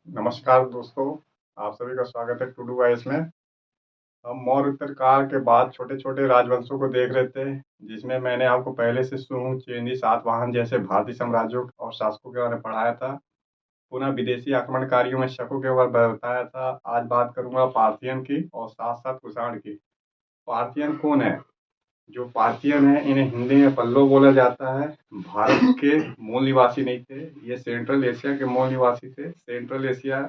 नमस्कार दोस्तों, आप सभी का स्वागत है टू डू वाइस में। हम मौर्य उत्तर काल के बाद छोटे छोटे राजवंशों को देख रहे थे, जिसमें मैंने आपको पहले से सुंग, चेंदी, सातवाहन जैसे भारतीय साम्राज्यों और शासकों के बारे में पढ़ाया था। पुनः विदेशी आक्रमणकारियों में शकों के बारे में बताया था। आज बात करूंगा पार्थियन की और साथ साथ कुषाण की। पार्थियन कौन है? जो पार्थियन है इन्हें हिंदी में पल्लव बोला जाता है। भारत के मूल निवासी नहीं थे, ये सेंट्रल एशिया के मूल निवासी थे। सेंट्रल एशिया,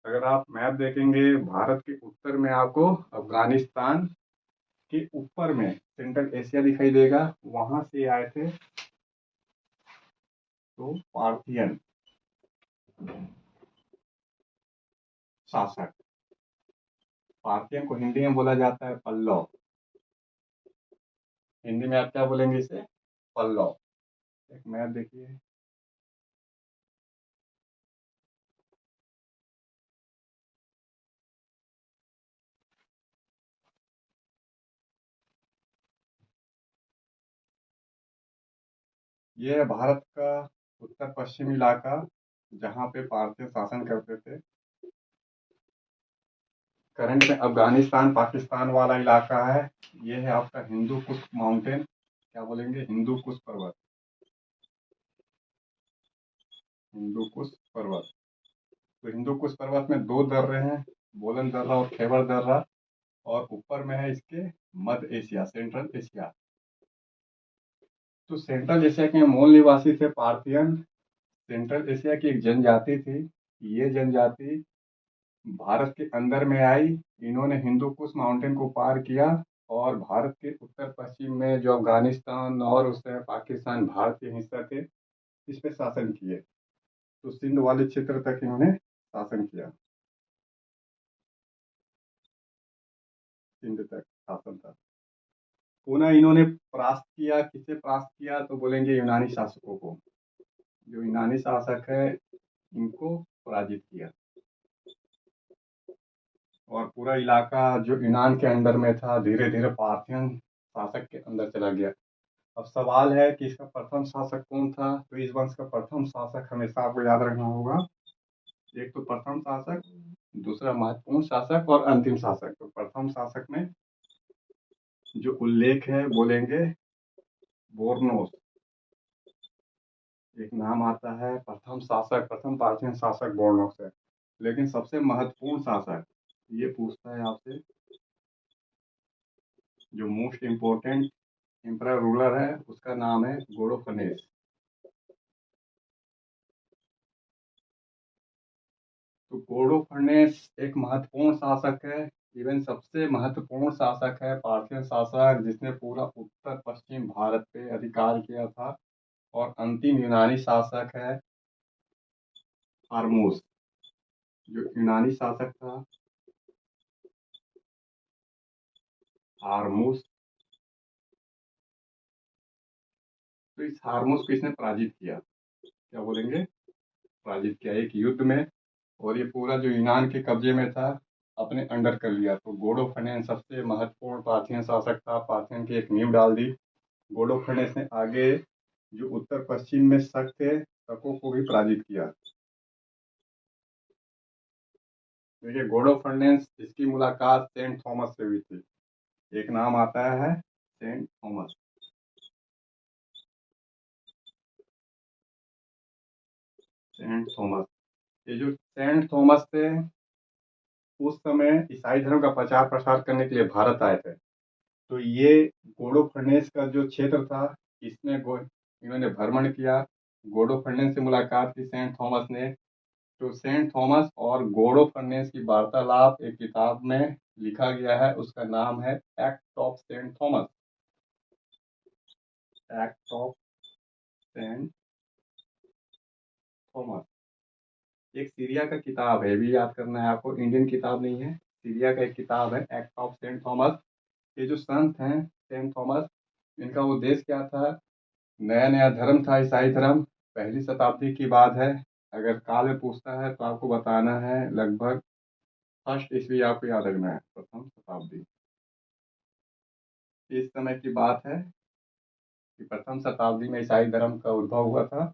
अगर आप मैप देखेंगे, भारत के उत्तर में आपको अफगानिस्तान के ऊपर में सेंट्रल एशिया दिखाई देगा, वहां से आए थे। तो पार्थियन शासक, पार्थियन को हिंदी में बोला जाता है पल्लव। हिंदी में आप क्या बोलेंगे इसे? पल्लव। एक मैप देखिए। ये है भारत का उत्तर पश्चिमी इलाका, जहाँ पे पार्थियन शासन करते थे। करंट में अफगानिस्तान पाकिस्तान वाला इलाका है। ये है आपका हिंदू कुश माउंटेन, क्या बोलेंगे, हिंदू कुश पर्वत। हिंदू कुश पर्वत। तो हिंदू कुश पर्वत में दो दर्रे हैं, बोलन दर्रा और खैबर दर्रा। और ऊपर में है इसके मध्य एशिया, सेंट्रल एशिया। तो सेंट्रल एशिया के मूल निवासी थे पार्थियन। सेंट्रल एशिया की एक जनजाति थी। ये जनजाति भारत के अंदर में आई। इन्होंने हिंदू कुश माउंटेन को पार किया और भारत के उत्तर पश्चिम में जो अफगानिस्तान और उससे पाकिस्तान भारत के हिस्सा थे, इस पे शासन किए। तो सिंध वाले क्षेत्र तक इन्होंने शासन किया। सिंध तक शासन था। पुनः इन्होंने परास्त किया। किसे परास्त किया? तो बोलेंगे यूनानी शासकों को। जो यूनानी शासक है, इनको पराजित किया। और पूरा इलाका जो यूनान के अंडर में था, धीरे धीरे पार्थियन शासक के अंदर चला गया। अब सवाल है कि इसका प्रथम शासक कौन था? तो इस वंश का प्रथम शासक हमेशा आपको याद रखना होगा। एक तो प्रथम शासक, दूसरा महत्वपूर्ण शासक और अंतिम शासक। तो प्रथम शासक में जो उल्लेख है, बोलेंगे बोरनोस। एक नाम आता है प्रथम शासक, प्रथम पार्थियन शासक बोरनोस है। लेकिन सबसे महत्वपूर्ण शासक, ये पूछता है आपसे, जो मोस्ट इम्पोर्टेंट एम्परर रूलर है, उसका नाम है गोड़ोफनेस। तो गोड़ोफनेस एक महत्वपूर्ण शासक है। इवन सबसे महत्वपूर्ण शासक है, पार्थियन शासक, जिसने पूरा उत्तर पश्चिम भारत पे अधिकार किया था। और अंतिम यूनानी शासक है हारमूस। जो यूनानी शासक था हारमूस। तो इस हारमूस को इसने पराजित किया। क्या बोलेंगे? पराजित किया एक युद्ध में। और ये पूरा जो यूनान के कब्जे में था, अपने अंडर कर लिया। तो गोड़ोफनेस सबसे महत्वपूर्ण पार्थियन शासक था। पार्थियन की एक नींव डाल दी। गोड़ोफनेस ने आगे जो उत्तर पश्चिम में शक थे, शकों को भी पराजित किया। देखिए, गोड़ोफनेस, इसकी मुलाकात सेंट थॉमस से हुई थी। एक नाम आता है सेंट थॉमस। सेंट थॉमस, ये जो सेंट थॉमस थे, उस समय ईसाई धर्म का प्रचार प्रसार करने के लिए भारत आए थे। तो ये गोडो फर्नेस का जो क्षेत्र था, इसमें इन्होंने भ्रमण किया। गोडो फर्नेस से मुलाकात की सेंट थॉमस ने। तो सेंट थॉमस और गोडो फर्नेस की वार्तालाप एक किताब में लिखा गया है, उसका नाम है Act of Saint Thomas. Act of Saint Thomas एक सीरिया का किताब है, भी याद करना है आपको, इंडियन किताब नहीं है, सीरिया का एक किताब है एक्ट ऑफ सेंट थॉमस। ये जो संत हैं सेंट थॉमस, इनका उद्देश्य क्या था? नया नया धर्म था, ईसाई धर्म। पहली शताब्दी की बात है। अगर काल में पूछता है तो आपको बताना है लगभग फर्स्ट ईस्वी, आपको याद रखना है, प्रथम शताब्दी। इस समय की बात है कि प्रथम शताब्दी में ईसाई धर्म का उद्भव हुआ था।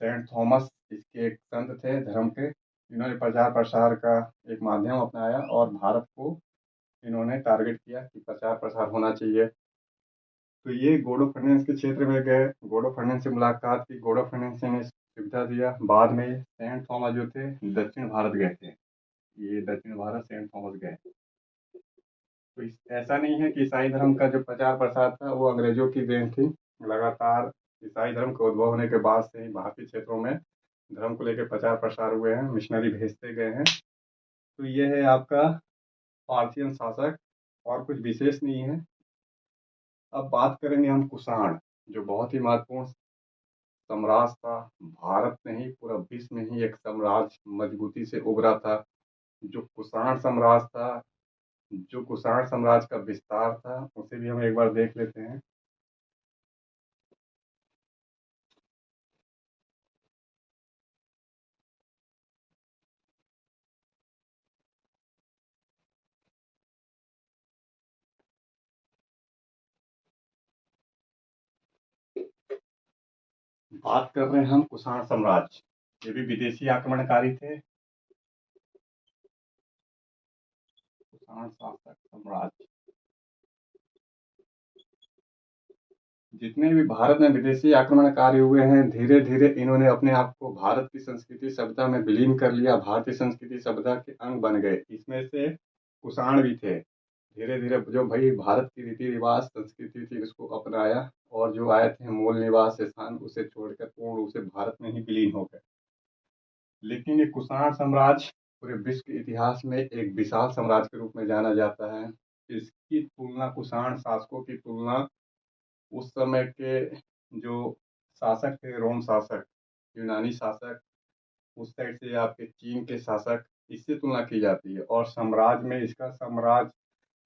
सेंट थॉमस इसके एक संत थे धर्म के। इन्होंने प्रचार प्रसार का एक माध्यम अपनाया और भारत को इन्होंने टारगेट किया कि प्रचार प्रसार होना चाहिए। तो ये गोडो फर्नांडिस के क्षेत्र में गए, गोडो फर्नांडिस से मुलाकात की, गोडो फर्नांडिस ने सुविधा दिया। बाद में सेंट थॉमस जो थे दक्षिण भारत गए थे, ये दक्षिण भारत सेंट थॉमस गए। तो ऐसा नहीं है कि ईसाई धर्म का जो प्रचार प्रसार था वो अंग्रेजों की देन थी। लगातार ईसाई धर्म के उद्भव होने के बाद से ही भारतीय क्षेत्रों में धर्म को लेकर प्रचार प्रसार हुए हैं, मिशनरी भेजते गए हैं। तो ये है आपका पार्थियन शासक, और कुछ विशेष नहीं है। अब बात करेंगे हम कुषाण, जो बहुत ही महत्वपूर्ण साम्राज्य था। भारत नहीं, पूरा विश्व में ही एक साम्राज्य मजबूती से उभरा था, जो कुषाण साम्राज्य था। जो कुषाण साम्राज्य का विस्तार था उसे भी हम एक बार देख लेते हैं। बात कर रहे हैं हम कुषाण साम्राज्य, ये भी विदेशी आक्रमणकारी थे। कुषाण शासक साम्राज्य, जितने भी भारत में विदेशी आक्रमणकारी हुए हैं, धीरे धीरे इन्होंने अपने आप को भारत की संस्कृति सभ्यता में विलीन कर लिया, भारतीय संस्कृति सभ्यता के अंग बन गए। इसमें से कुषाण भी थे। धीरे धीरे जो भाई भारत की रीति रिवाज संस्कृति थी उसको अपनाया, और जो आए थे मूल निवास स्थान उसे छोड़कर पूर्ण रूप से भारत में ही विलीन हो गए। लेकिन ये कुषाण साम्राज्य पूरे विश्व के इतिहास में एक विशाल साम्राज्य के रूप में जाना जाता है। इसकी तुलना, कुषाण शासकों की तुलना उस समय के जो शासक थे, रोम शासक, यूनानी शासक, उस साइड से आपके चीन के शासक, इससे तुलना की जाती है। और साम्राज्य में इसका साम्राज्य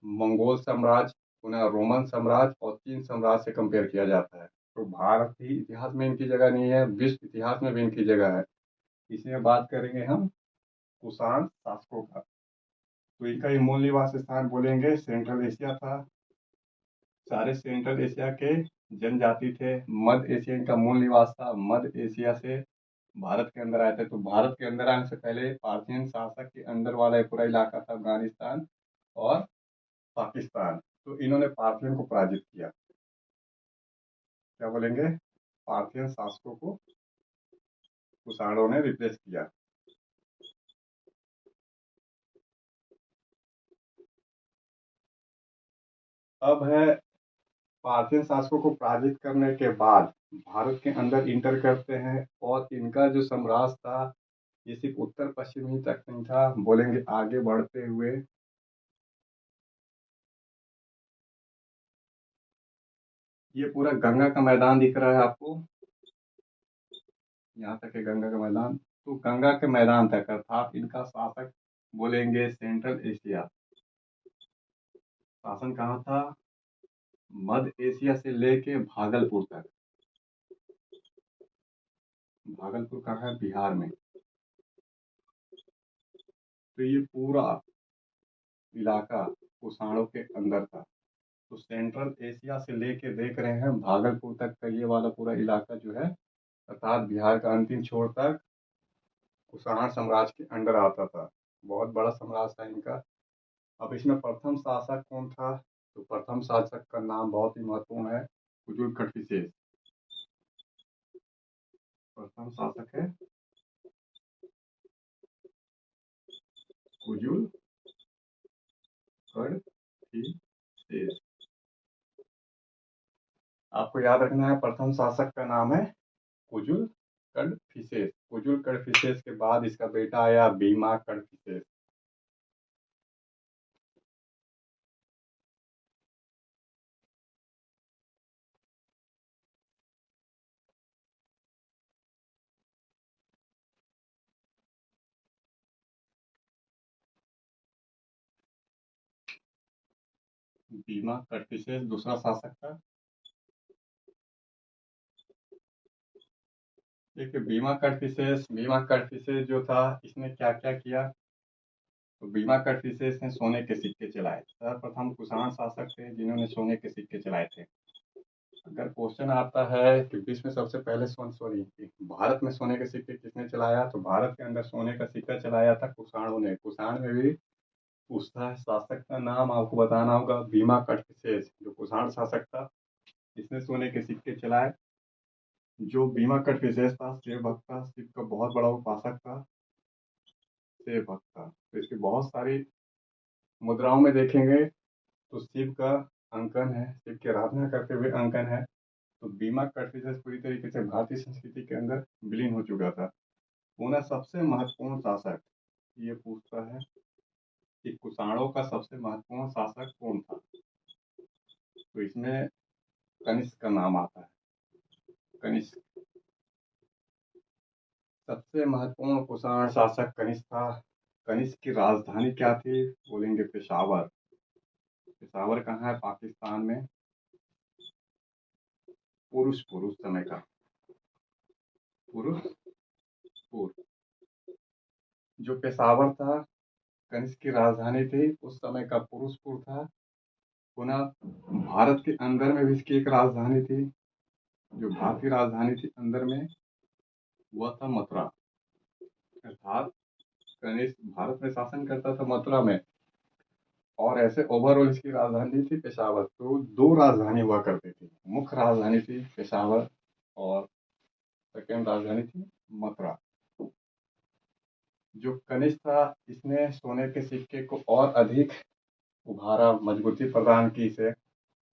मंगोल साम्राज्य, पुनः रोमन साम्राज्य और चीन साम्राज्य से कंपेयर किया जाता है। तो भारत ही इतिहास में इनकी जगह नहीं है, विश्व इतिहास में भी इनकी जगह है। इसमें बात करेंगे हम कुषाण शासकों का। तो इनका ये मूल निवास स्थान बोलेंगे सेंट्रल एशिया था। सारे सेंट्रल एशिया के जनजाति थे। मध्य एशिया इनका मूल निवास था। मध्य एशिया से भारत के अंदर आए थे। तो भारत के अंदर आने से पहले पार्थियन शासक के अंदर वाला ये पूरा इलाका था, अफगानिस्तान और पाकिस्तान। तो इन्होंने पार्थियन को पराजित किया। क्या बोलेंगे? पार्थियन शासकों को कुषाणों ने रिप्लेस किया। अब है पार्थियन शासकों को पराजित करने के बाद भारत के अंदर इंटर करते हैं, और इनका जो साम्राज्य था ये सिर्फ उत्तर पश्चिम ही तक नहीं था, बोलेंगे आगे बढ़ते हुए ये पूरा गंगा का मैदान दिख रहा है आपको, यहाँ तक है गंगा का मैदान। तो गंगा के मैदान तक अर्थात इनका शासक बोलेंगे सेंट्रल एशिया। शासन कहाँ था? मध्य एशिया से लेके भागलपुर तक। भागलपुर कहाँ है? बिहार में। तो ये पूरा इलाका कुषाणों के अंदर था। तो सेंट्रल एशिया से लेके देख रहे हैं भागलपुर तक का ये वाला पूरा इलाका जो है, अर्थात बिहार का अंतिम छोर तक कुषाण साम्राज्य के अंडर आता था। बहुत बड़ा साम्राज्य था इनका। अब इसमें प्रथम शासक कौन था? तो प्रथम शासक का नाम बहुत ही महत्वपूर्ण है, कुजुल कड़फिसेस। प्रथम शासक है कुजुल कड़फिसेस। आपको याद रखना है, प्रथम शासक का नाम है कुजुल कड़फिसेस। कुजुल कड़फिसेस के बाद इसका बेटा आया बीमा कड़फिसेस। बीमा कड़फिसेस दूसरा शासक था। देखिए बीमा कड़फिसेस जो था इसने क्या क्या किया? तो बीमा कड़फिसेस ने सोने के सिक्के चलाए। सर्वप्रथम कुषाण शासक थे जिन्होंने सोने के सिक्के चलाए थे। अगर क्वेश्चन आता है कि विश्व में सबसे पहले भारत में सोने के सिक्के किसने चलाया, तो भारत के अंदर सोने का सिक्का चलाया था कुषाणों ने। कुषाण में भी पूछता है, शासक का नाम आपको बताना होगा, भीमा कटफिसेस जो कुषाण शासक था, इसने सोने के सिक्के चलाए। जो भीमा कटफिसेस था, शिव भक्त था, शिव का बहुत बड़ा उपासक था, शिव भक्त था। तो इसकी बहुत सारी मुद्राओं में देखेंगे तो शिव का अंकन है, शिव की आराधना करते हुए अंकन है। तो बीमा कटफिसेस पूरी तरीके से भारतीय संस्कृति के अंदर विलीन हो चुका था। पुनः सबसे महत्वपूर्ण शासक, ये पूछता है कि कुषाणों का सबसे महत्वपूर्ण शासक कौन था, तो इसमें कनिष्क का नाम आता है। कनिष्क सबसे महत्वपूर्ण कुषाण शासक कनिष्क था। कनिष्क की राजधानी क्या थी, बोलेंगे पेशावर। पेशावर कहाँ है, पाकिस्तान में। पुरुष समय का पुरुषपुर जो पेशावर था, कनिष्क की राजधानी थी, उस समय का पुरुषपुर था। पुनः भारत के अंदर में भी इसकी एक राजधानी थी, जो भारतीय राजधानी थी अंदर में, वह था मथुरा। अर्थात कनिष्क भारत में शासन करता था मथुरा में, और ऐसे ओवरऑल इसकी राजधानी थी पेशावर। तो दो राजधानी हुआ करती थी, मुख्य राजधानी थी पेशावर और सेकेंड राजधानी थी मथुरा। जो कनिष्क था, इसने सोने के सिक्के को और अधिक उभारा, मजबूती प्रदान की इसे।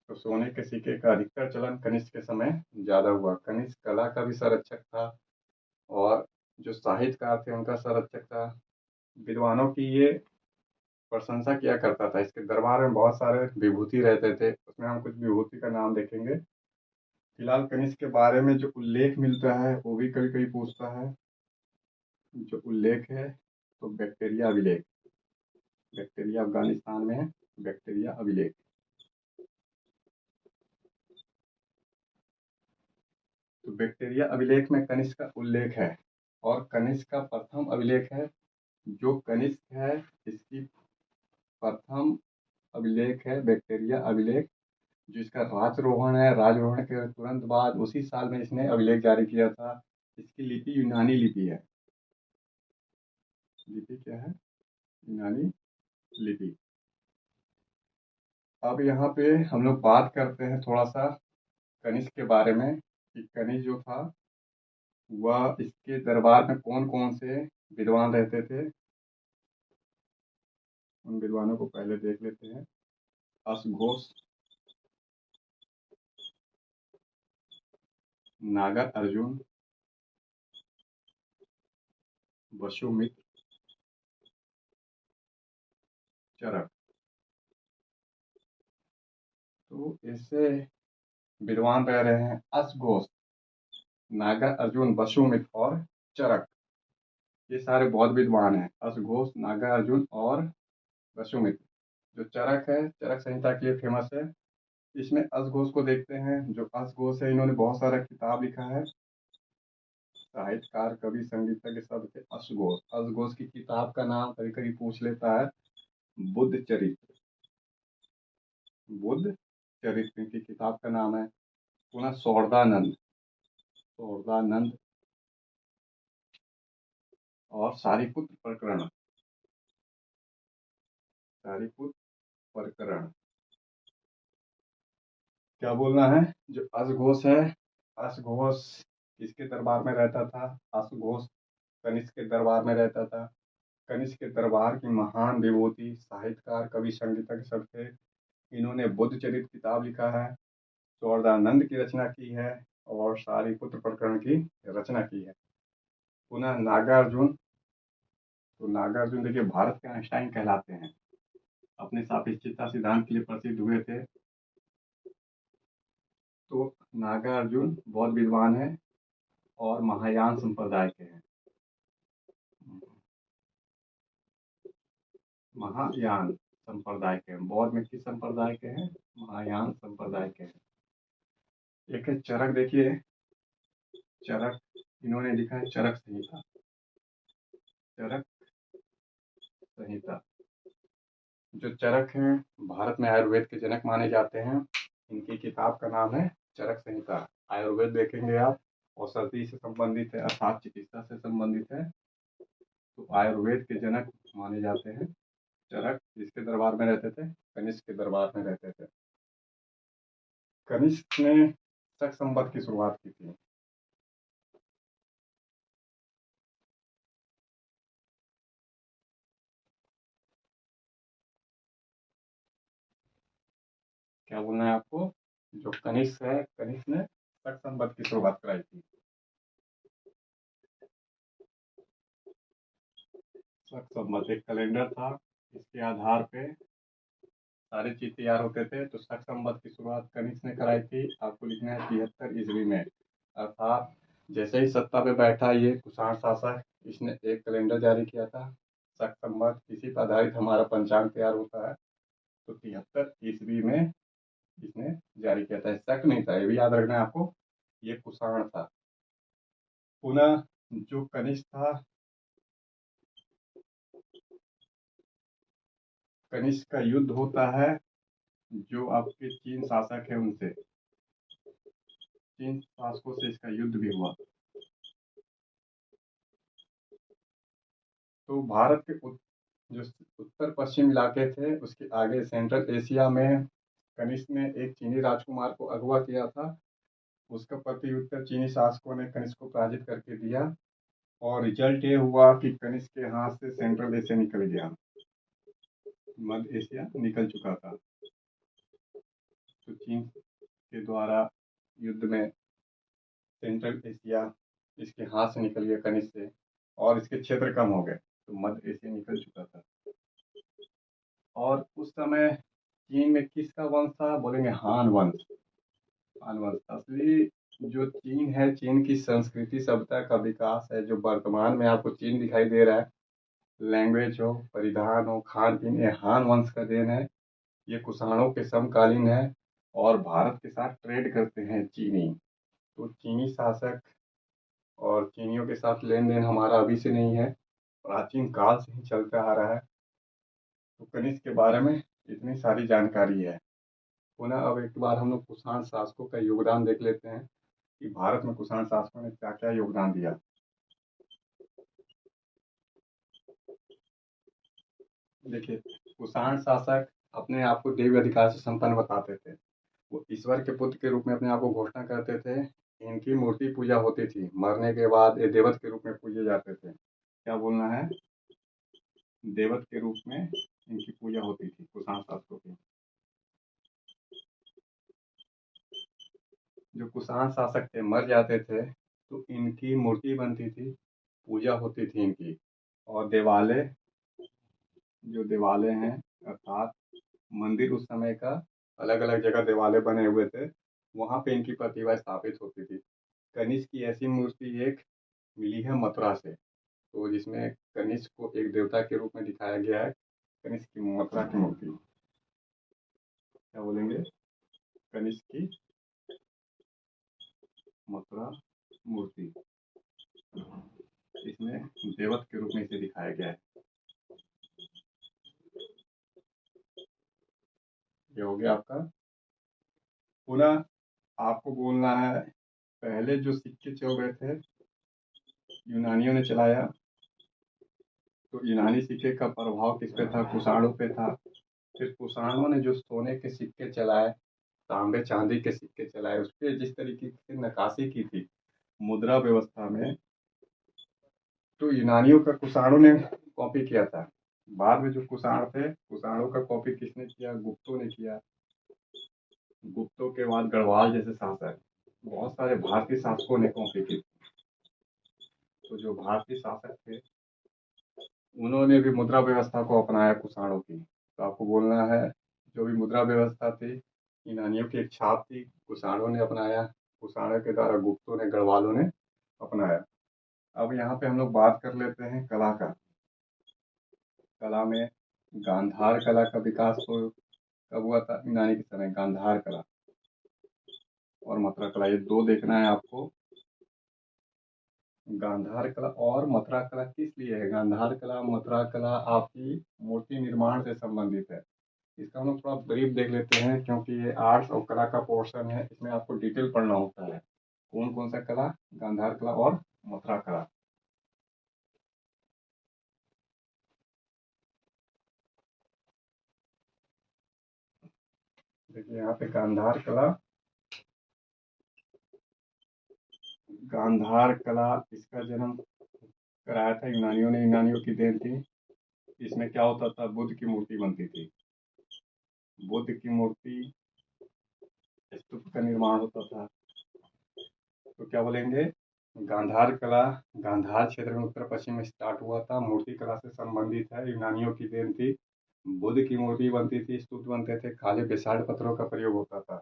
तो सोने के सिक्के का अधिकतर चलन कनिष्क के समय ज्यादा हुआ। कनिष्क कला का भी संरक्षक था और जो साहित्यकार थे उनका संरक्षक था। विद्वानों की ये प्रशंसा किया करता था। इसके दरबार में बहुत सारे विभूति रहते थे, उसमें हम कुछ विभूति का नाम देखेंगे। फिलहाल कनिष्क के बारे में जो उल्लेख मिलता है वो भी कभी कभी पूछता है। जो उल्लेख है तो बैक्टीरिया अभिलेख, बैक्टीरिया अफगानिस्तान में है, बैक्टीरिया अभिलेख। तो बैक्टीरिया अभिलेख में कनिष्क का उल्लेख है, और कनिष्क का प्रथम अभिलेख है। जो कनिष्क है इसकी प्रथम अभिलेख है बैक्टीरिया अभिलेख, जो इसका राजरोहण है। राजरोहण के तुरंत बाद उसी साल में इसने अभिलेख जारी किया था। इसकी लिपि यूनानी लिपि है। लिपि क्या है, यूनानी लिपि। अब यहाँ पे हम लोग बात करते हैं थोड़ा सा कनिष्क के बारे में, कि कनिष्क जो था वह, इसके दरबार में कौन कौन से विद्वान रहते थे। उन विद्वानों को पहले देख लेते हैं। अश्वघोष, नागर अर्जुन, वसुमित्र, चरक। तो ऐसे विद्वान रह रहे हैं अश्वघोष, नागर अर्जुन, वसुमित्र और चरक। ये सारे बौद्ध विद्वान हैं, अश्वघोष, नागर अर्जुन और वसुमित्र। जो चरक है, चरक संहिता के लिए फेमस है। इसमें अश्वघोष को देखते हैं। जो अश्वघोष है, इन्होंने बहुत सारा किताब लिखा है। साहित्यकार, कवि, संगीतज्ञ सब थे अश्वघोष। अश्वघोष की किताब का नाम कभी कभी पूछ लेता है, बुद्ध चरित्र। बुद्ध चरित्र की किताब का नाम है। पुनः सौरदानंद, सौरदानंद और सारिपुत्र प्रकरण, सारिपुत्र प्रकरण। क्या बोलना है, जो अश्वघोष है, अश्वघोष किसके दरबार में रहता था, अश्वघोष कनिष्क के दरबार में रहता था। कनिष्क के दरबार की महान विभूति, साहित्यकार, कवि, संगीतज्ञ सब थे। इन्होंने बुद्ध चरित्र किताब लिखा है, सौरदानंद की रचना की है और सारिपुत्र प्रकरण की रचना की है। पुनः नागार्जुन, तो नागार्जुन देखिए भारत के आइंस्टाइन कहलाते हैं। अपने सापेक्षता सिद्धांत के लिए प्रसिद्ध हुए थे। तो नागार्जुन बौद्ध विद्वान है और महायान संप्रदाय के हैं। महायान संप्रदाय के हैं। बौद्ध में किस संप्रदाय के हैं, महायान संप्रदाय के हैं। एक है चरक, देखिए चरक, इन्होंने लिखा है चरक संहिता, चरक संहिता। जो चरक हैं भारत में आयुर्वेद के जनक माने जाते हैं। इनकी किताब का नाम है चरक संहिता। आयुर्वेद देखेंगे आप, औषधि से संबंधित है अर्थात चिकित्सा से संबंधित है। तो आयुर्वेद के जनक माने जाते हैं चरक, जिसके दरबार में रहते थे, कनिष्क के दरबार में रहते थे। कनिष्क ने शक संवत की शुरुआत की थी। क्या बोलना है आपको? जो कनिष्क है, कनिष्क ने शक संवत की शुरुआत कराई थी। शक संवत एक कैलेंडर था, इसके आधार पे सारी चीज तैयार होते थे। तो शक संवत की शुरुआत कनिष्क ने कराई थी। आपको लिखना है 73 ईस्वी में, अर्थात जैसे ही सत्ता पे बैठा ये कुषाण शासक, इसने एक कैलेंडर जारी किया था शक संवत। इसी पर आधारित हमारा पंचांग तैयार होता है। तो 73 ईस्वी में इसने जारी किया था। शक नहीं था, ये भी याद रखना है आपको, ये कुषाण था। पुनः जो कनिष्क था, कनिष्क का युद्ध होता है जो आपके चीन शासक है उनसे, चीन शासकों से इसका युद्ध भी हुआ। तो भारत के जो उत्तर पश्चिम इलाके थे उसके आगे सेंट्रल एशिया में कनिष्क ने एक चीनी राजकुमार को अगवा किया था। उसका प्रत्युत्तर चीनी शासकों ने कनिष्क को पराजित करके दिया, और रिजल्ट ये हुआ कि कनिष्क के हाथ से सेंट्रल एशिया निकल गया, मध्य एशिया निकल चुका था। तो चीन के द्वारा युद्ध में सेंट्रल एशिया इसके हाथ से निकल गया कनिष्क से, और इसके क्षेत्र कम हो गए, तो मध्य एशिया निकल चुका था। और उस समय चीन में किसका वंश था? बोलेंगे हान वंश। हान वंश असली जो चीन है, चीन की संस्कृति सभ्यता का विकास है, जो वर्तमान में आपको चीन दिखाई दे रहा है, लैंग्वेज हो, परिधान हो, खान पीन, ये हान वंश का देन है। ये कुषाणों के समकालीन है और भारत के साथ ट्रेड करते हैं चीनी। तो चीनी शासक और चीनियों के साथ लेन देन हमारा अभी से नहीं है, प्राचीन काल से ही चलता आ रहा है। तो कनिष्क के बारे में इतनी सारी जानकारी है। पुनः अब एक बार हम लोग कुषाण शासकों का योगदान देख लेते हैं कि भारत में कुषाण शासकों ने क्या क्या योगदान दिया। देखिए, कुषाण शासक अपने आप को देवी अधिकार से संपन्न बताते थे। वो ईश्वर के पुत्र के रूप में अपने आप को घोषणा करते थे। इनकी मूर्ति पूजा होती थी, मरने के बाद ये देवत के रूप में पूजे जाते थे। क्या बोलना है? देवत के रूप में इनकी पूजा होती थी कुषाण शासकों की। जो कुषाण शासक थे मर जाते थे तो इनकी मूर्ति बनती थी, पूजा होती थी इनकी। और देवालय, जो देवालय हैं अर्थात मंदिर उस समय का, अलग अलग जगह देवालय बने हुए थे, वहाँ पे इनकी प्रतिभा स्थापित होती थी। कनिष्क की ऐसी मूर्ति एक मिली है मथुरा से, तो जिसमें कनिष्क को एक देवता के रूप में दिखाया गया है। कनिष्क की मथुरा की मूर्ति, क्या बोलेंगे? कनिष्क की मथुरा मूर्ति, इसमें देवत के रूप में इसे दिखाया गया है। ये हो गया आपका। पुनः आपको बोलना है, पहले जो सिक्के चल रहे थे यूनानियों ने चलाया, तो यूनानी सिक्के का प्रभाव किस पे था? कुषाणों पे था। फिर कुषाणों ने जो सोने के सिक्के चलाए, तांबे चांदी के सिक्के चलाए, उस पर जिस तरीके की नक्काशी की थी मुद्रा व्यवस्था में, तो यूनानियों का कुषाणों ने कॉपी किया था। बाद में जो कुषाण थे, कुषाणों का कॉपी किसने किया? गुप्तों ने किया। गुप्तों के बाद गढ़वाल जैसे शासक, बहुत सारे भारतीय शासकों ने कॉपी की। तो जो भारतीय शासक थे उन्होंने भी मुद्रा व्यवस्था को अपनाया कुषाणों की। तो आपको बोलना है, जो भी मुद्रा व्यवस्था थी यूनानियों की एक छाप थी, कुषाणों ने अपनाया, कुषाणों के द्वारा गुप्तों ने, गढ़वालों ने अपनाया। अब यहाँ पे हम लोग बात कर लेते हैं कला का। कला में गांधार कला का विकास तो कब हुआ था? यूनानी के समय। गांधार कला और मथुरा कला, ये दो देखना है आपको। गांधार कला और मथुरा कला किस लिए है? गांधार कला, मथुरा कला आपकी मूर्ति निर्माण से संबंधित है। इसका हम लोग थोड़ा ब्रीफ देख लेते हैं, क्योंकि ये आर्ट्स और कला का पोर्शन है, इसमें आपको डिटेल पढ़ना होता है। कौन कौन सा कला? गांधार कला और मथुरा कला। देखिए यहाँ पे गांधार कला, गांधार कला इसका जन्म कराया था यूनानियों ने, यूनानियों की देन थी। इसमें क्या होता था? बुद्ध की मूर्ति बनती थी, बुद्ध की मूर्ति, स्तूप का निर्माण होता था। तो क्या बोलेंगे? गांधार कला गांधार क्षेत्र में उत्तर पश्चिम में स्टार्ट हुआ था, मूर्ति कला से संबंधित है, यूनानियों की देन थी। बुद्ध की मूर्ति बनती थी, स्तूप बनते थे, काले बेसाल्ट पत्थरों का प्रयोग होता था।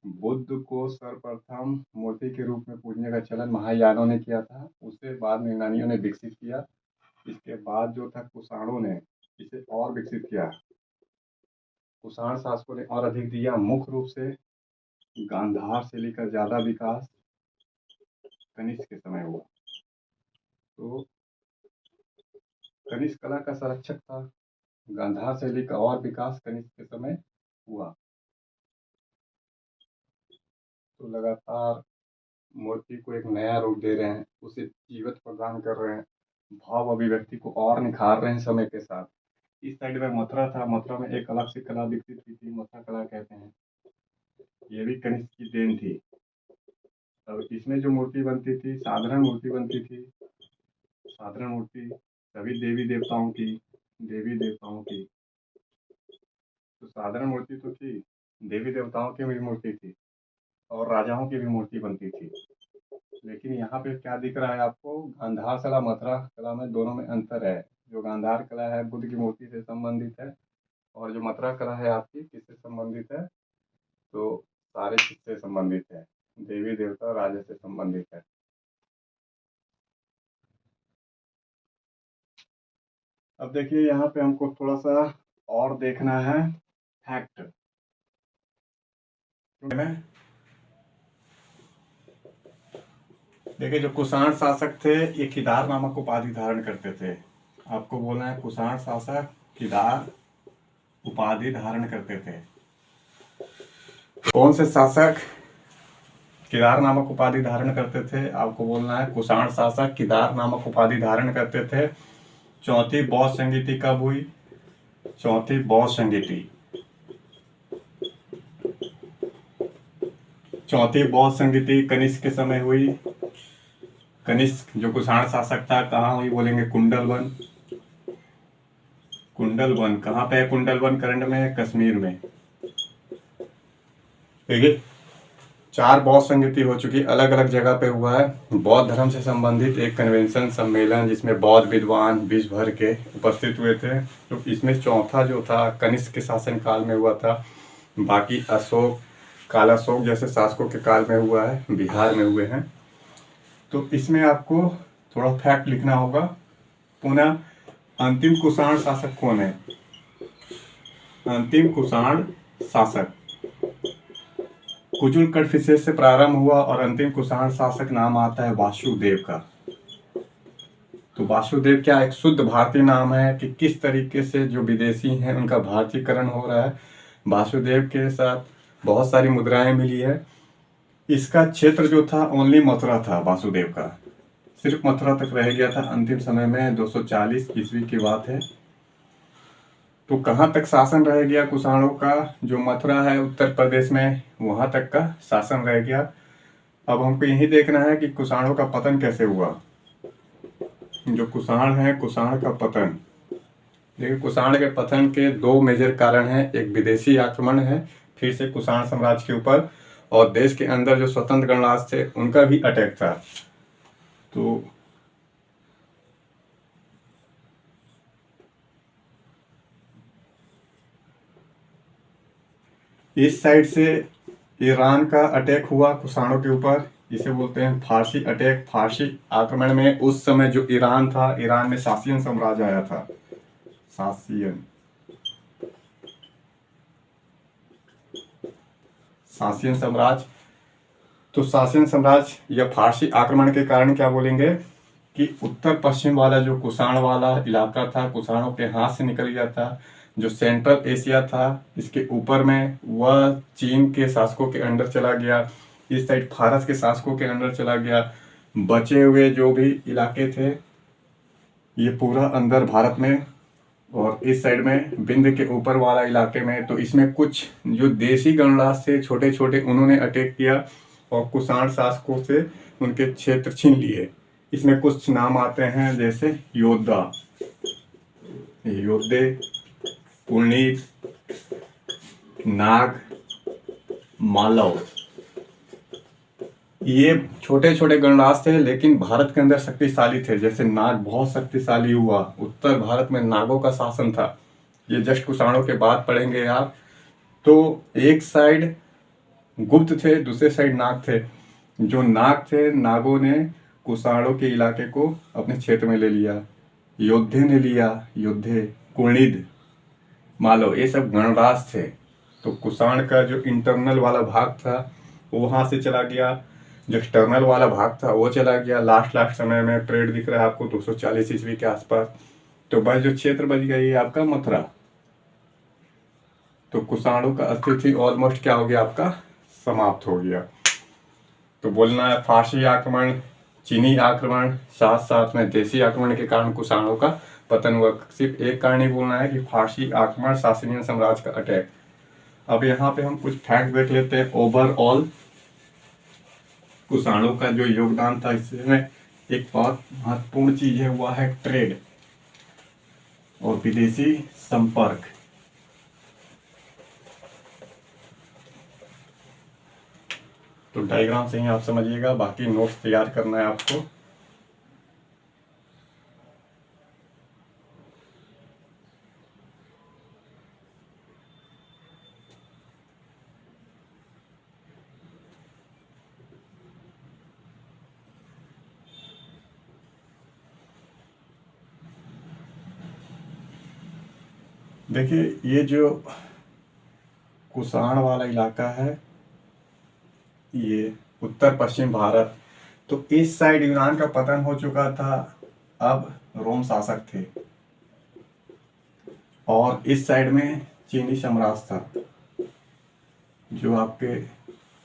बुद्ध को सर्वप्रथम मूर्ति के रूप में पूजने का चलन महायानों ने किया था, उसके बाद में यूनानियों ने विकसित किया। इसके बाद जो था कुषाणों ने इसे और विकसित किया, कुषाण शासकों ने और अधिक दिया। मुख्य रूप से गांधार से लेकर ज्यादा विकास कनिष्क के समय हुआ। तो कनिष्क कला का संरक्षक था, गांधार शैली का और विकास कनिष्क के समय हुआ। तो लगातार मूर्ति को एक नया रूप दे रहे हैं, उसे जीवत प्रदान कर रहे हैं, भाव अभिव्यक्ति को और निखार रहे हैं समय के साथ। इस साइड में मथुरा था, मथुरा में एक अलग से कला विकसित हुई थी, मथुरा कला कहते हैं, ये भी कनिष्क की देन थी। अब इसमें जो मूर्ति बनती थी, साधारण मूर्ति बनती थी, साधारण मूर्ति सभी देवी देवताओं की, देवी देवताओं की। तो साधारण मूर्ति तो थी, देवी देवताओं की भी मूर्ति थी और राजाओं की भी मूर्ति बनती थी। लेकिन यहाँ पे क्या दिख रहा है आपको? गांधार कला मथुरा कला में दोनों में अंतर है। जो गांधार कला है बुद्ध की मूर्ति से संबंधित है, और जो मथुरा कला है आपकी किससे संबंधित है? तो सारे किससे संबंधित है? देवी देवता राजा से संबंधित है। अब देखिए यहाँ पे हमको थोड़ा सा और देखना है फैक्ट। देखिए जो कुषाण शासक थे ये किदार नामक उपाधि धारण करते थे। आपको बोलना है कुषाण शासक किदार उपाधि धारण करते थे। कौन से शासक किदार नामक उपाधि धारण करते थे? आपको बोलना है कुषाण शासक किदार नामक उपाधि धारण करते थे। चौथी बौद्ध संगीति कब हुई? चौथी बौद्ध संगीति, चौथी बौद्ध संगीति कनिष्क के समय हुई। कनिष्क जो कुषाण शासक था कहाँ हुई? बोलेंगे कुंडलवन। कुंडलवन कहाँ पे है? कुंडलवन करंड में, कश्मीर में। देखिए 4 बौद्ध संगीति हो चुकी, अलग अलग जगह पे हुआ है। बौद्ध धर्म से संबंधित एक कन्वेंशन सम्मेलन जिसमें बौद्ध विद्वान विश्व भर के उपस्थित हुए थे। तो इसमें चौथा जो था कनिष्क के शासन काल में हुआ था, बाकी अशोक, कालाशोक जैसे शासकों के काल में हुआ है, बिहार में हुए हैं। तो इसमें आपको थोड़ा फैक्ट लिखना होगा। पुनः अंतिम कुषाण शासक कौन है? अंतिम कुषाण शासक कुजुल कटफिसेस से प्रारंभ हुआ और अंतिम कुषाण शासक नाम आता है वासुदेव का। तो वासुदेव क्या एक शुद्ध भारतीय नाम है कि किस तरीके से जो विदेशी हैं उनका भारतीयकरण हो रहा है? वासुदेव के साथ बहुत सारी मुद्राएं मिली है। इसका क्षेत्र जो था ओनली मथुरा था, वासुदेव का सिर्फ मथुरा तक रह गया था। अंतिम समय में 240 ईस्वी की बात है। तो कहाँ तक शासन रह गया कुषाणों का? जो मथुरा है उत्तर प्रदेश में, वहां तक का शासन रह गया। अब हमको यही देखना है कि कुषाणों का पतन कैसे हुआ। जो कुषाण है, कुषाण का पतन, देखिए कुषाण के पतन के 2 मेजर कारण हैं। एक विदेशी आक्रमण है फिर से कुषाण साम्राज्य के ऊपर, और देश के अंदर जो स्वतंत्र गणराज्य थे उनका भी अटैक था। तो इस साइड से ईरान का अटैक हुआ कुषाणों के ऊपर, इसे बोलते हैं फारसी अटैक। फारसी आक्रमण में उस समय जो ईरान था, ईरान में सासियन साम्राज्य आया था, सासियन साम्राज्य। तो सासियन साम्राज्य या फारसी आक्रमण के कारण क्या बोलेंगे कि उत्तर पश्चिम वाला जो कुषाण वाला इलाका था, कुषाणों के हाथ से निकल गया था। जो सेंट्रल एशिया था इसके ऊपर में वह चीन के शासकों के अंडर चला गया। इस साइड फारस के शासकों के अंडर चला गया। बचे हुए जो भी इलाके थे ये पूरा अंदर भारत में, और इस साइड में विंध्य के ऊपर वाला इलाके में, तो इसमें कुछ जो देसी गणराज्य थे छोटे छोटे उन्होंने अटैक किया और कुषाण शासकों से उनके क्षेत्र छीन लिए। इसमें कुछ नाम आते हैं जैसे योद्धा, योद्धे, पुणित, नाग, मालव। ये छोटे छोटे गणराज्य थे लेकिन भारत के अंदर शक्तिशाली थे। जैसे नाग बहुत शक्तिशाली हुआ, उत्तर भारत में नागों का शासन था। ये जस्ट कुषाणों के बाद पढ़ेंगे आप। तो एक साइड गुप्त थे, दूसरे साइड नाग थे। जो नाग थे, नागों ने कुषाणों के इलाके को अपने क्षेत्र में ले लिया। योद्धे ने लिया, योद्धे, कुणिद, मालव, ये सब गणराज्य थे। तो कुषाण का जो इंटरनल वाला भाग था वो वहां से चला गया, जो एक्सटर्नल वाला भाग था वो चला गया। लास्ट समय में ट्रेड दिख रहा है आपको 240 ईस्वी के आसपास। तो बस जो क्षेत्र बच गया ये आपका मथुरा। तो कुषाणों का अस्तित्व ऑलमोस्ट क्या हो गया, आपका समाप्त हो गया। तो बोलना है फारसी आक्रमण, चीनी आक्रमण, साथ साथ में देसी आक्रमण के कारण कुषाणों का पतन हुआ। सिर्फ एक कारण ही बोलना है कि फारसी आक्रमण, सासनियन साम्राज्य का अटैक। अब यहाँ पे हम कुछ फैक्ट देख लेते हैं। ओवरऑल कुषाणों का जो योगदान था इसमें एक बहुत महत्वपूर्ण चीज है, हुआ है ट्रेड और विदेशी संपर्क। तो डायग्राम से ही आप समझिएगा, बाकी नोट्स तैयार करना है आपको। देखिए ये जो कुषाण वाला इलाका है ये उत्तर पश्चिम भारत, तो इस साइड यूनान का पतन हो चुका था, अब रोम शासक थे। और इस साइड में चीनी साम्राज्य था, जो आपके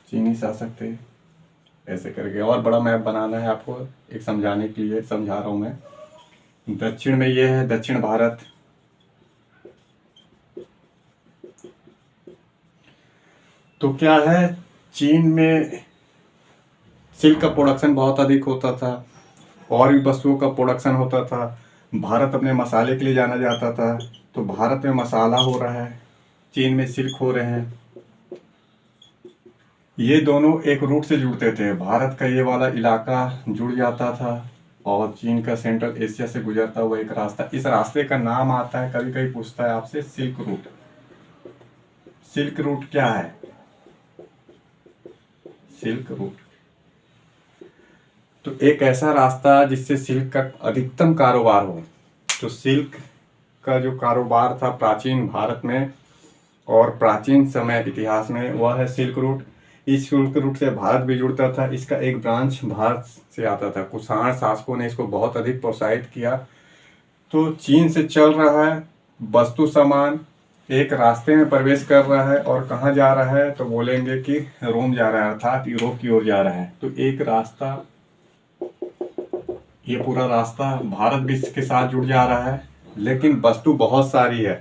चीनी शासक थे। ऐसे करके और बड़ा मैप बनाना है आपको, एक समझाने के लिए समझा रहा हूं मैं। दक्षिण में ये है दक्षिण भारत, तो क्या है, चीन में सिल्क का प्रोडक्शन बहुत अधिक होता था और भी वस्तुओं का प्रोडक्शन होता था। भारत अपने मसाले के लिए जाना जाता था, तो भारत में मसाला हो रहा है, चीन में सिल्क हो रहे हैं। ये दोनों एक रूट से जुड़ते थे। भारत का ये वाला इलाका जुड़ जाता था और चीन का सेंट्रल एशिया से गुजरता हुआ एक रास्ता, इस रास्ते का नाम आता है, कभी कभी पूछता है आपसे, सिल्क रूट। सिल्क रूट क्या है? सिल्क रूट तो एक ऐसा रास्ता जिससे सिल्क का अधिकतम कारोबार हो। तो सिल्क का जो कारोबार था प्राचीन भारत में और प्राचीन समय इतिहास में, वह है सिल्क रूट। इस सिल्क रूट से भारत भी जुड़ता था। इसका एक ब्रांच भारत से आता था। कुषाण शासकों ने इसको बहुत अधिक प्रोत्साहित किया। तो चीन से चल रहा है वस्तु सामान, एक रास्ते में प्रवेश कर रहा है और कहाँ जा रहा है, तो बोलेंगे कि रोम जा रहा है, अर्थात यूरोप की ओर जा रहा है। तो एक रास्ता, ये पूरा रास्ता भारत भी इसके साथ जुड़ जा रहा है, लेकिन वस्तु बहुत सारी है।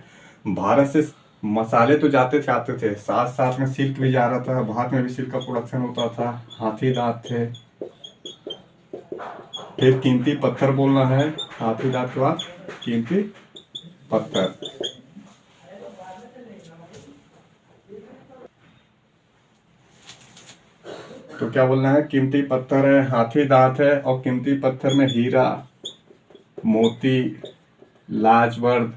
भारत से मसाले तो जाते थे, साथ साथ में सिल्क भी जा रहा था। भारत में भी सिल्क का प्रोडक्शन होता था। हाथी दांत थे, फिर कीमती पत्थर बोलना है। हाथी दांत के बाद कीमती पत्थर। तो क्या बोलना है, कीमती पत्थर है, हाथी दांत है, और कीमती पत्थर में हीरा, मोती, लाजवर्द,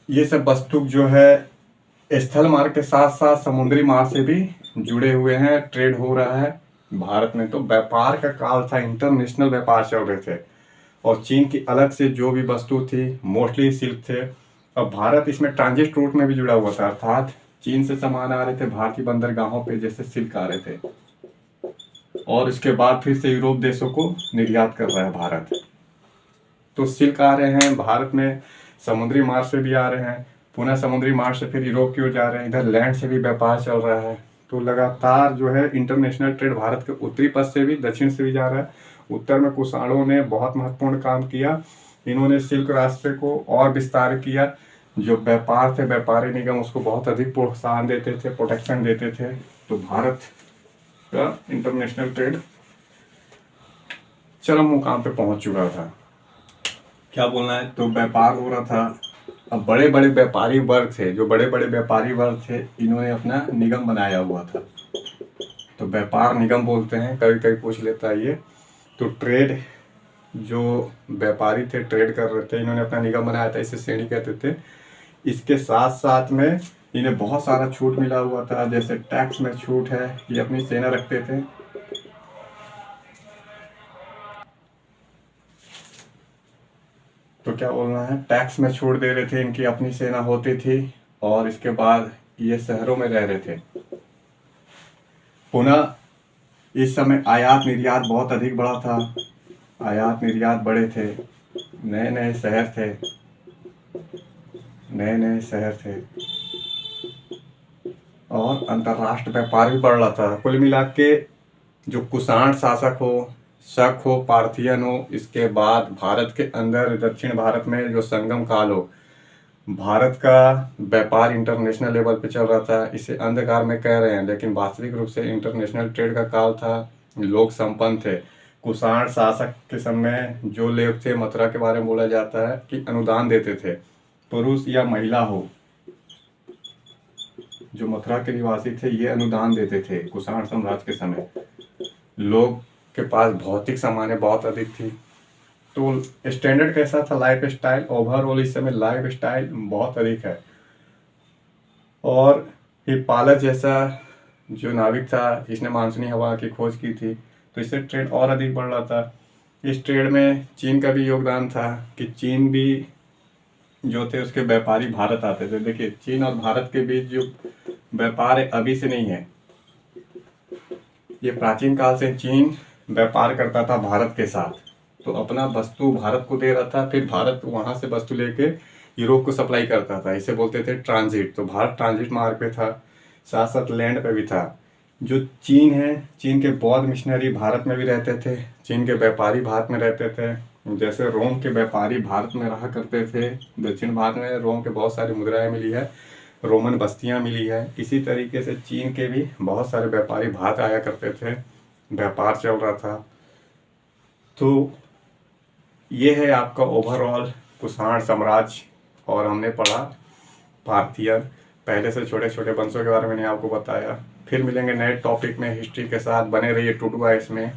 ये सब वस्तु जो है स्थल मार्ग के साथ साथ समुद्री मार्ग से भी जुड़े हुए हैं। ट्रेड हो रहा है भारत में। तो व्यापार का काल था, इंटरनेशनल व्यापार चल रहे थे। और चीन की अलग से जो भी वस्तु थी मोस्टली सिल्क थे। और भारत इसमें ट्रांजिट रूट में भी जुड़ा हुआ था, अर्थात चीन से सामान आ रहे थे भारतीय बंदरगाहों पे, जैसे सिल्क आ रहे थे, और इसके बाद फिर से यूरोप देशों को निर्यात कर रहा है भारत। तो सिल्क आ रहे हैं भारत में, समुद्री मार्ग से भी आ रहे हैं, पुनः समुद्री मार्ग से फिर यूरोप की ओर जा रहे हैं, इधर लैंड से भी व्यापार चल रहा है। तो लगातार जो है इंटरनेशनल ट्रेड भारत के उत्तरी पथ से भी दक्षिण से भी जा रहा है। उत्तर में कुषाणों ने बहुत महत्वपूर्ण काम किया, इन्होंने सिल्क रास्ते को और विस्तार किया। जो व्यापार थे, व्यापारी निगम उसको बहुत अधिक प्रोत्साहन देते थे, प्रोटेक्शन देते थे। तो भारत का इंटरनेशनल ट्रेड चरम मुकाम पे पहुंच चुका था। क्या बोलना है, तो व्यापार हो रहा था। अब बड़े बड़े व्यापारी वर्ग थे, जो बड़े बड़े व्यापारी वर्ग थे, इन्होंने अपना निगम बनाया हुआ था, तो व्यापार निगम बोलते हैं, कभी कभी पूछ लेता है ये। तो ट्रेड, जो व्यापारी थे ट्रेड कर रहे थे, इन्होंने अपना निगम बनाया था, इसे श्रेणी कहते थे। इसके साथ साथ में इन्हें बहुत सारा छूट मिला हुआ था, जैसे टैक्स में छूट है, ये अपनी सेना रखते थे। तो क्या बोलना है, टैक्स में छूट दे रहे थे, इनकी अपनी सेना होती थी, और इसके बाद ये शहरों में रह रहे थे। पुनः इस समय आयात निर्यात बहुत अधिक बड़ा था, आयात निर्यात बड़े थे, नए नए शहर थे, नए नए शहर थे, और अंतर्राष्ट्रीय व्यापार भी बढ़ रहा था। कुल मिला के जो कुषाण शासक हो, शक हो, पार्थियन हो, इसके बाद भारत के अंदर दक्षिण भारत में जो संगम काल हो, भारत का व्यापार इंटरनेशनल लेवल पे चल रहा था। इसे अंधकार में कह रहे हैं, लेकिन वास्तविक रूप से इंटरनेशनल ट्रेड का काल था। लोग संपन्न थे। कुषाण शासक के समय जो लोग थे, मथुरा के बारे में बोला जाता है कि अनुदान देते थे, पुरुष या महिला हो, जो मथुरा के निवासी थे ये अनुदान देते थे। कुषाण साम्राज्य के समय लोग के पास भौतिक सामान्य बहुत अधिक थी। तो स्टैंडर्ड कैसा था, लाइफ स्टाइल, ओवरऑल इस समय लाइफ स्टाइल बहुत अधिक है। और हिप्पालस जैसा जो नाविक था, इसने मानसूनी हवा की खोज की थी, तो इससे ट्रेड और अधिक बढ़ रहा था। इस ट्रेड में चीन का भी योगदान था, कि चीन भी जो थे उसके व्यापारी भारत आते थे। देखिए, चीन और भारत के बीच जो व्यापार है अभी से नहीं है, ये प्राचीन काल से चीन व्यापार करता था भारत के साथ। तो अपना वस्तु भारत को दे रहा था, फिर भारत वहां से वस्तु लेके यूरोप को सप्लाई करता था, इसे बोलते थे ट्रांजिट। तो भारत ट्रांजिट मार्ग पे था, साथ साथ लैंड पे भी था। जो चीन है, चीन के बौद्ध मिशनरी भारत में भी रहते थे, चीन के व्यापारी भारत में रहते थे। जैसे रोम के व्यापारी भारत में रहा करते थे, दक्षिण भारत में रोम के बहुत सारी मुद्राएं मिली है, रोमन बस्तियां मिली है। इसी तरीके से चीन के भी बहुत सारे व्यापारी भारत आया करते थे, व्यापार चल रहा था। तो ये है आपका ओवरऑल कुषाण साम्राज्य, और हमने पढ़ा पार्थियन, पहले से छोटे छोटे वंशों के बारे में मैंने आपको बताया। फिर मिलेंगे नए टॉपिक में हिस्ट्री के साथ, बने रहिए टू डू आइस में।